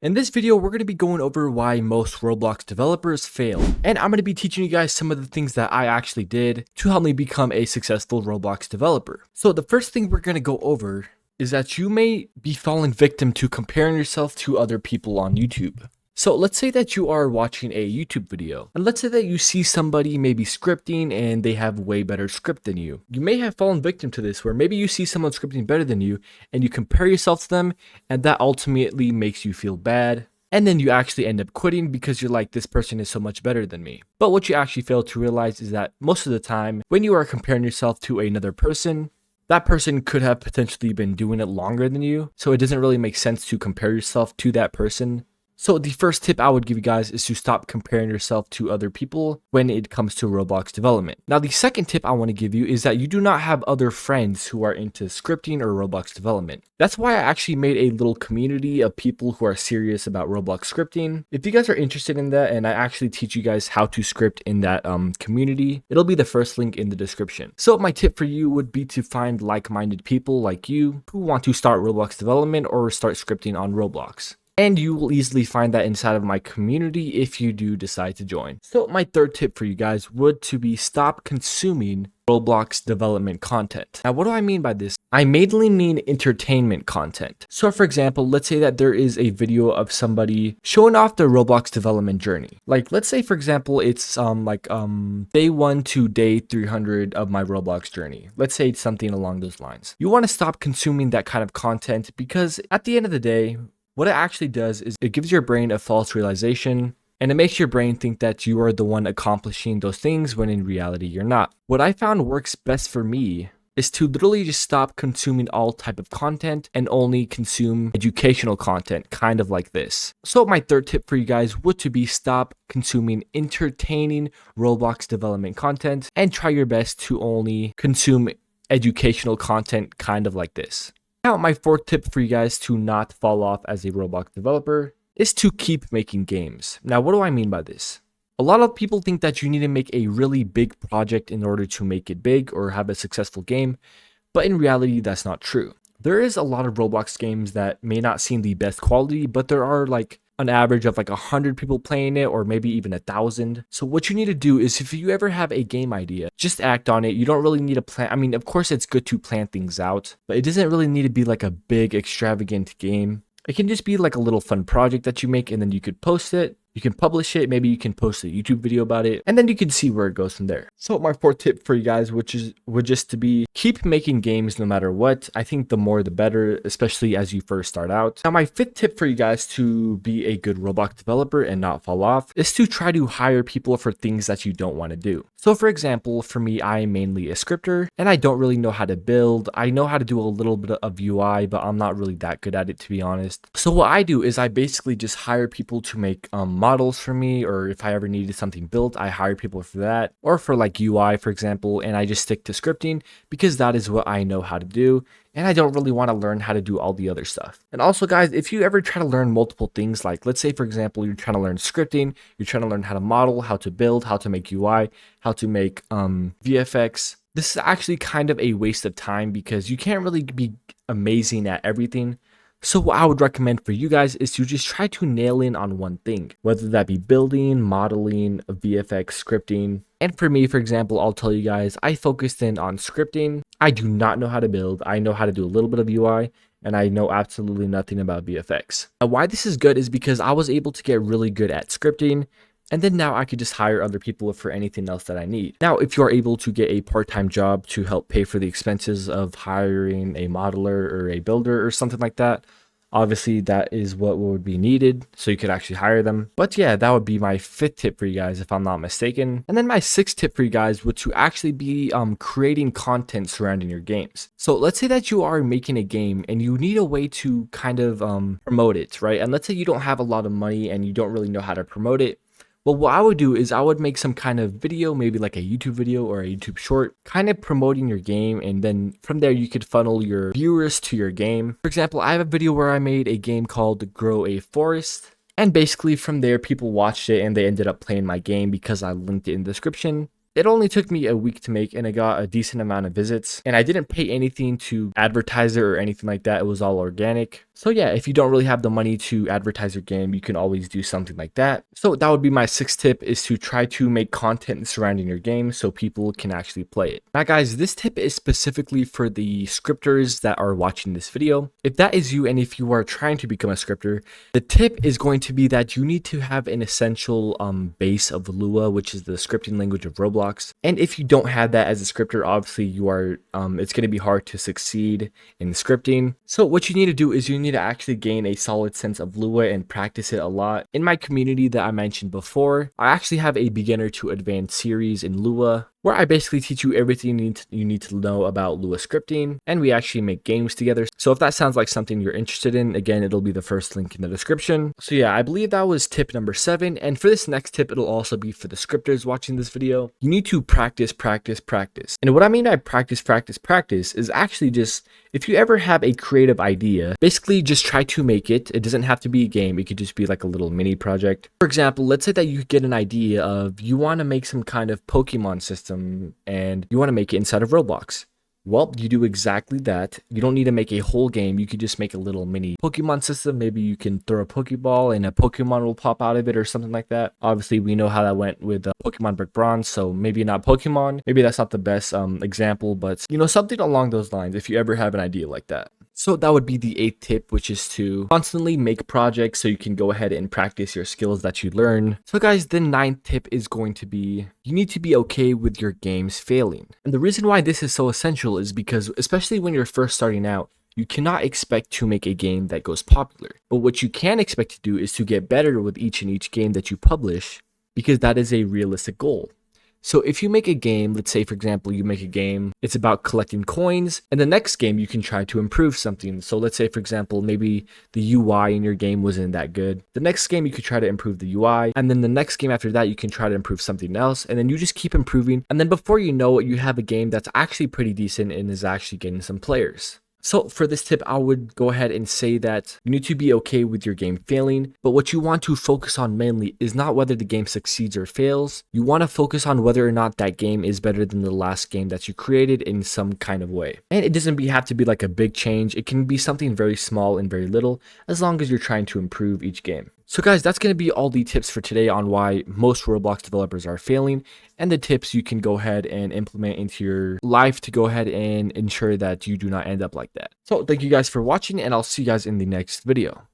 In this video, we're going to be going over why most Roblox developers fail, and I'm going to be teaching you guys some of the things that I actually did to help me become a successful Roblox developer. So the first thing we're going to go over is that you may be falling victim to comparing yourself to other people on YouTube. So let's say that you are watching a YouTube video, and let's say that you see somebody maybe scripting and they have way better script than you. You may have fallen victim to this, where maybe you see someone scripting better than you and you compare yourself to them, and that ultimately makes you feel bad. And then you actually end up quitting because you're like, this person is so much better than me. But what you actually fail to realize is that most of the time, when you are comparing yourself to another person, that person could have potentially been doing it longer than you. So it doesn't really make sense to compare yourself to that person. So the first tip I would give you guys is to stop comparing yourself to other people when it comes to Roblox development. Now, the second tip I want to give you is that you do not have other friends who are into scripting or Roblox development. That's why I actually made a little community of people who are serious about Roblox scripting. If you guys are interested in that, and I actually teach you guys how to script in that community, it'll be the first link in the description. So my tip for you would be to find like-minded people like you who want to start Roblox development or start scripting on Roblox. And you will easily find that inside of my community if you do decide to join. So my third tip for you guys would to be stop consuming Roblox development content. Now, what do I mean by this? I mainly mean entertainment content. So for example, let's say that there is a video of somebody showing off their Roblox development journey. Like, let's say for example, it's day 1 to day 300 of my Roblox journey. Let's say it's something along those lines. You want to stop consuming that kind of content because at the end of the day, what it actually does is it gives your brain a false realization, and it makes your brain think that you are the one accomplishing those things when in reality you're not. What I found works best for me is to literally just stop consuming all type of content and only consume educational content, kind of like this. So my third tip for you guys would to be stop consuming entertaining Roblox development content and try your best to only consume educational content, kind of like this. Now, my fourth tip for you guys to not fall off as a Roblox developer is to keep making games. Now, what do I mean by this? A lot of people think that you need to make a really big project in order to make it big or have a successful game, but in reality, that's not true. There is a lot of Roblox games that may not seem the best quality, but there are like an average of like 100 people playing it, or maybe even 1,000. So what you need to do is, if you ever have a game idea, just act on it. You don't really need to plan. I mean, of course it's good to plan things out, but it doesn't really need to be like a big extravagant game. It can just be like a little fun project that you make, and then you could post it. You can publish it, maybe you can post a YouTube video about it, and then you can see where it goes from there. So my fourth tip for you guys, would just to be keep making games no matter what. I think the more the better, especially as you first start out. Now, my fifth tip for you guys to be a good Roblox developer and not fall off is to try to hire people for things that you don't want to do. So for example, for me, I am mainly a scripter and I don't really know how to build. I know how to do a little bit of UI, but I'm not really that good at it, to be honest. So what I do is I basically just hire people to make models for me, or if I ever needed something built, I hire people for that, or for like UI, for example, and I just stick to scripting because that is what I know how to do, and I don't really want to learn how to do all the other stuff. And also, guys, if you ever try to learn multiple things, like let's say for example, you're trying to learn scripting, you're trying to learn how to model, how to build, how to make UI, how to make VFX, this is actually kind of a waste of time because you can't really be amazing at everything. So what I would recommend for you guys is to just try to nail in on one thing, whether that be building, modeling, VFX, scripting. And for me, for example, I'll tell you guys, I focused in on scripting. I do not know how to build. I know how to do a little bit of UI, and I know absolutely nothing about VFX. Now, why this is good is because I was able to get really good at scripting, and then now I could just hire other people for anything else that I need. Now, if you are able to get a part-time job to help pay for the expenses of hiring a modeler or a builder or something like that, obviously that is what would be needed, so you could actually hire them. But yeah, that would be my fifth tip for you guys, if I'm not mistaken. And then my sixth tip for you guys would to actually be creating content surrounding your games. So let's say that you are making a game and you need a way to kind of promote it, right? And let's say you don't have a lot of money and you don't really know how to promote it. Well, what I would do is I would make some kind of video, maybe like a YouTube video or a YouTube short, kind of promoting your game, and then from there you could funnel your viewers to your game. For example, I have a video where I made a game called Grow a Forest, and basically from there people watched it and they ended up playing my game because I linked it in the description. It only took me a week to make, and it got a decent amount of visits, and I didn't pay anything to advertise it or anything like that. It was all organic. So yeah, if you don't really have the money to advertise your game, you can always do something like that. So that would be my sixth tip, is to try to make content surrounding your game so people can actually play it. Now guys, this tip is specifically for the scripters that are watching this video. If that is you and if you are trying to become a scripter, the tip is going to be that you need to have an essential base of Lua, which is the scripting language of Roblox. And if you don't have that as a scripter, obviously you are it's going to be hard to succeed in scripting. So what you need to do is you need to actually gain a solid sense of Lua and practice it a lot. In my community that I mentioned before, I actually have a beginner to advanced series in Lua, where I basically teach you everything you need to know about Lua scripting, and we actually make games together. So if that sounds like something you're interested in, again, it'll be the first link in the description. So yeah, I believe that was tip number 7, and for this next tip, it'll also be for the scripters watching this video. You need to practice, practice, practice. And what I mean by practice, practice, practice is actually just, if you ever have a creative idea, basically just try to make it. It doesn't have to be a game, it could just be like a little mini project. For example, let's say that you get an idea of you want to make some kind of Pokemon system and you want to make it inside of Roblox. Well, you do exactly that. You don't need to make a whole game. You could just make a little mini Pokemon system. Maybe you can throw a Pokeball and a Pokemon will pop out of it or something like that. Obviously, we know how that went with Pokemon Brick Bronze, so maybe not Pokemon. Maybe that's not the best example, but you know, something along those lines if you ever have an idea like that. So that would be the 8th tip, which is to constantly make projects so you can go ahead and practice your skills that you learn. So guys, the 9th tip is going to be, you need to be okay with your games failing. And the reason why this is so essential is because, especially when you're first starting out, you cannot expect to make a game that goes popular. But what you can expect to do is to get better with each game that you publish, because that is a realistic goal. So if you make a game, let's say for example, you make a game, it's about collecting coins, and the next game you can try to improve something. So let's say for example, maybe the UI in your game wasn't that good. The next game you could try to improve the UI, and then the next game after that you can try to improve something else, and then you just keep improving, and then before you know it, you have a game that's actually pretty decent and is actually getting some players. So for this tip, I would go ahead and say that you need to be okay with your game failing, but what you want to focus on mainly is not whether the game succeeds or fails. You want to focus on whether or not that game is better than the last game that you created in some kind of way. And it doesn't have to be like a big change. It can be something very small and very little, as long as you're trying to improve each game. So guys, that's going to be all the tips for today on why most Roblox developers are failing, and the tips you can go ahead and implement into your life to go ahead and ensure that you do not end up like that. So thank you guys for watching, and I'll see you guys in the next video.